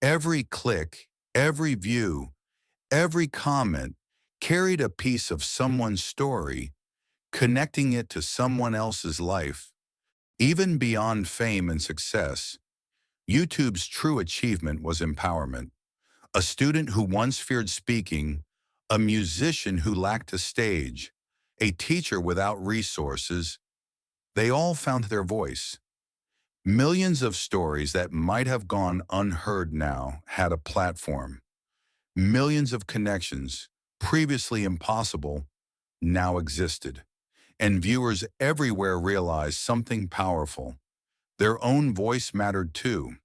Every click, every view, every comment carried a piece of someone's story, connecting it to someone else's life. Even beyond fame and success, YouTube's true achievement was empowerment. A student who once feared speaking, a musician who lacked a stage, a teacher without resources, they all found their voice. Millions of stories that might have gone unheard now had a platform. Millions of connections, previously impossible, now existed. And viewers everywhere realized something powerful. Their own voice mattered too.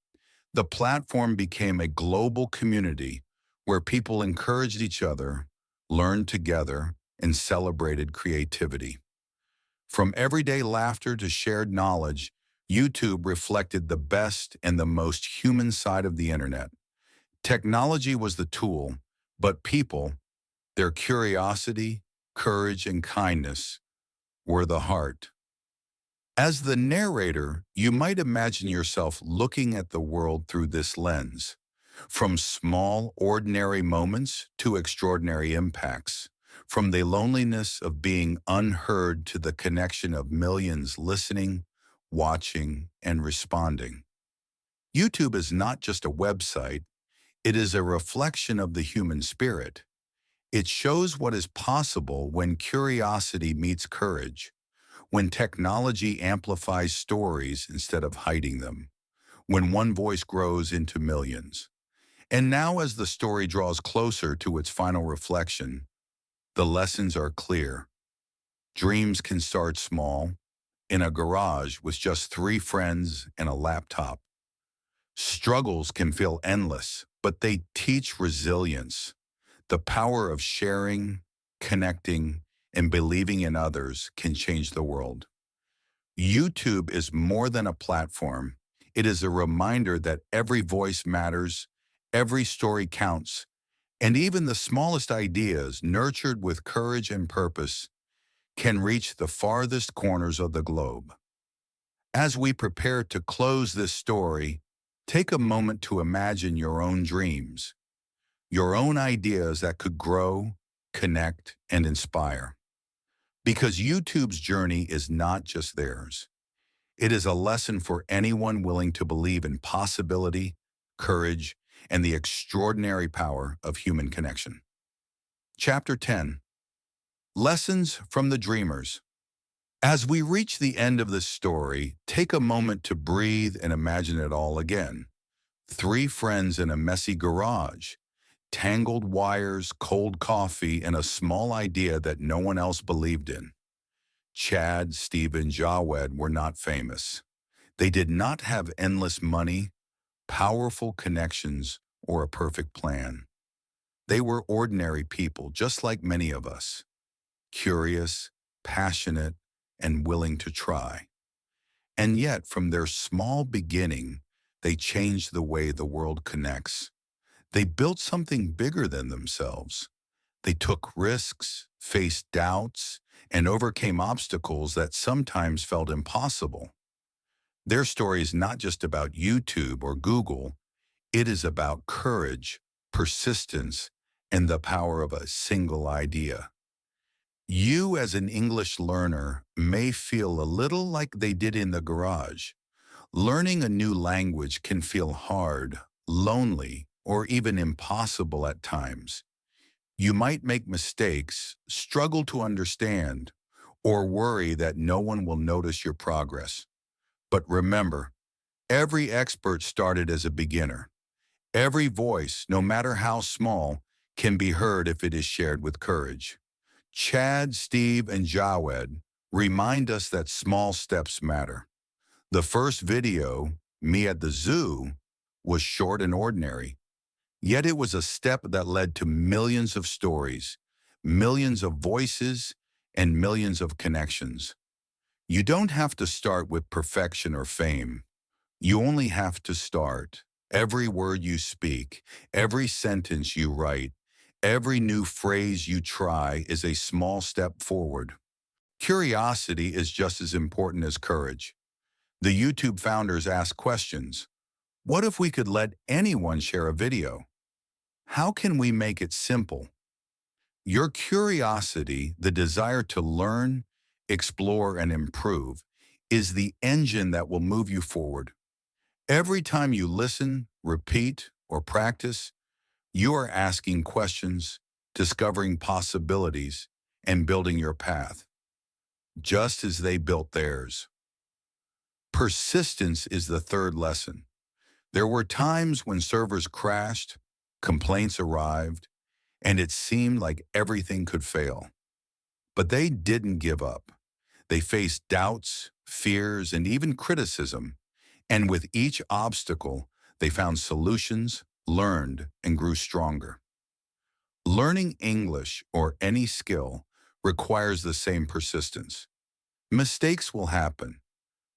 The platform became a global community where people encouraged each other, learned together, and celebrated creativity. From everyday laughter to shared knowledge, YouTube reflected the best and the most human side of the internet. Technology was the tool, but people, their curiosity, courage, and kindness, were the heart. As the narrator, you might imagine yourself looking at the world through this lens. From small, ordinary moments to extraordinary impacts. From the loneliness of being unheard to the connection of millions listening, watching, and responding. YouTube is not just a website, it is a reflection of the human spirit. It shows what is possible when curiosity meets courage, when technology amplifies stories instead of hiding them, when one voice grows into millions. And now as the story draws closer to its final reflection, the lessons are clear. Dreams can start small, in a garage with just 3 friends and a laptop. Struggles can feel endless, but they teach resilience. The power of sharing, connecting, and believing in others can change the world. YouTube is more than a platform. It is a reminder that every voice matters, every story counts, and even the smallest ideas, nurtured with courage and purpose, can reach the farthest corners of the globe. As we prepare to close this story, take a moment to imagine your own dreams, your own ideas that could grow, connect, and inspire. Because YouTube's journey is not just theirs. It is a lesson for anyone willing to believe in possibility, courage, and the extraordinary power of human connection. Chapter 10. Lessons from the Dreamers. As we reach the end of this story, take a moment to breathe and imagine it all again. 3 friends in a messy garage, tangled wires, cold coffee, and a small idea that no one else believed in. Chad, Steve, and Jawed were not famous. They did not have endless money, powerful connections, or a perfect plan. They were ordinary people, just like many of us, curious, passionate, and willing to try. And yet, from their small beginning, they changed the way the world connects. They built something bigger than themselves. They took risks, faced doubts, and overcame obstacles that sometimes felt impossible. Their story is not just about YouTube or Google, it is about courage, persistence, and the power of a single idea. You, as an English learner, may feel a little like they did in the garage. Learning a new language can feel hard, lonely, or even impossible at times. You might make mistakes, struggle to understand, or worry that no one will notice your progress. But remember, every expert started as a beginner. Every voice, no matter how small, can be heard if it is shared with courage. Chad, Steve, and Jawed remind us that small steps matter. The first video, Me at the Zoo, was short and ordinary, yet it was a step that led to millions of stories, millions of voices, and millions of connections. You don't have to start with perfection or fame. You only have to start. Every word you speak, every sentence you write, every new phrase you try is a small step forward. Curiosity is just as important as courage. The YouTube founders ask questions. What if we could let anyone share a video? How can we make it simple? Your curiosity, the desire to learn, explore, and improve, is the engine that will move you forward. Every time you listen, repeat, or practice, you are asking questions, discovering possibilities, and building your path, just as they built theirs. Persistence is the third lesson. There were times when servers crashed, complaints arrived, and it seemed like everything could fail. But they didn't give up. They faced doubts, fears, and even criticism. And with each obstacle, they found solutions, learned, and grew stronger. Learning English or any skill requires the same persistence. Mistakes will happen.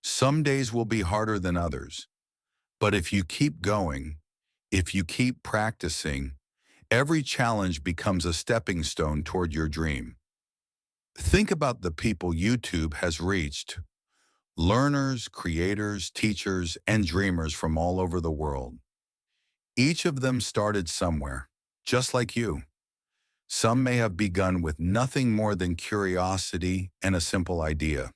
Some days will be harder than others. But if you keep going, if you keep practicing, every challenge becomes a stepping stone toward your dream. Think about the people YouTube has reached. Learners, creators, teachers, and dreamers from all over the world. Each of them started somewhere, just like you. Some may have begun with nothing more than curiosity and a simple idea.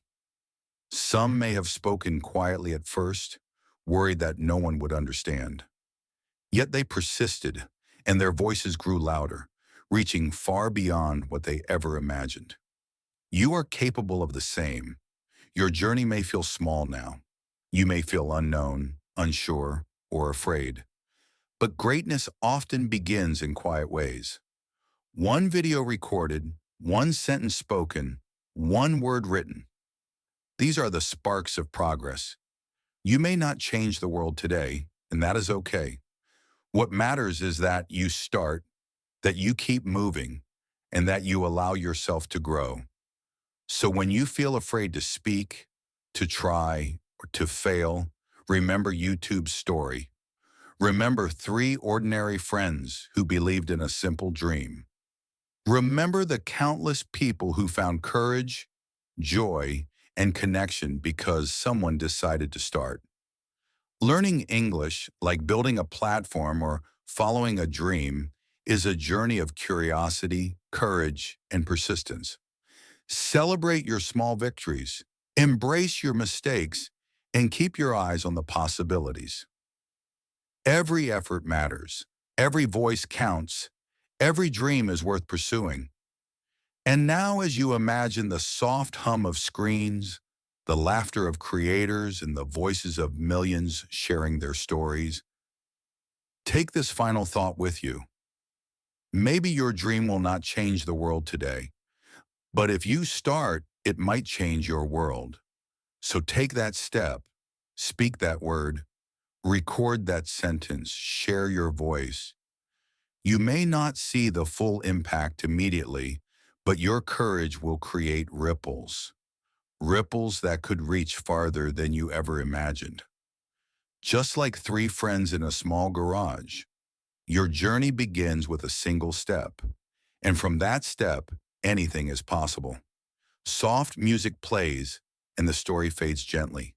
Some may have spoken quietly at first, worried that no one would understand. Yet they persisted, and their voices grew louder, reaching far beyond what they ever imagined. You are capable of the same. Your journey may feel small now. You may feel unknown, unsure, or afraid. But greatness often begins in quiet ways. One video recorded, one sentence spoken, one word written. These are the sparks of progress. You may not change the world today, and that is okay. What matters is that you start, that you keep moving, and that you allow yourself to grow. So when you feel afraid to speak, to try, or to fail, remember YouTube's story. Remember 3 ordinary friends who believed in a simple dream. Remember the countless people who found courage, joy, and connection because someone decided to start. Learning English, like building a platform or following a dream, is a journey of curiosity, courage, and persistence. Celebrate your small victories, embrace your mistakes, and keep your eyes on the possibilities. Every effort matters. Every voice counts. Every dream is worth pursuing. And now, as you imagine the soft hum of screens, the laughter of creators, and the voices of millions sharing their stories, take this final thought with you. Maybe your dream will not change the world today, but if you start, it might change your world. So take that step, speak that word, record that sentence, share your voice. You may not see the full impact immediately, but your courage will create ripples. Ripples that could reach farther than you ever imagined. Just like 3 friends in a small garage, your journey begins with a single step. And from that step, anything is possible. Soft music plays, and the story fades gently.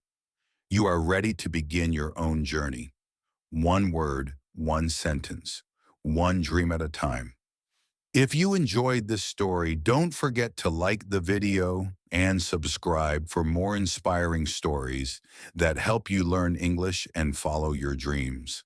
You are ready to begin your own journey. One word, one sentence, one dream at a time. If you enjoyed this story, don't forget to like the video and subscribe for more inspiring stories that help you learn English and follow your dreams.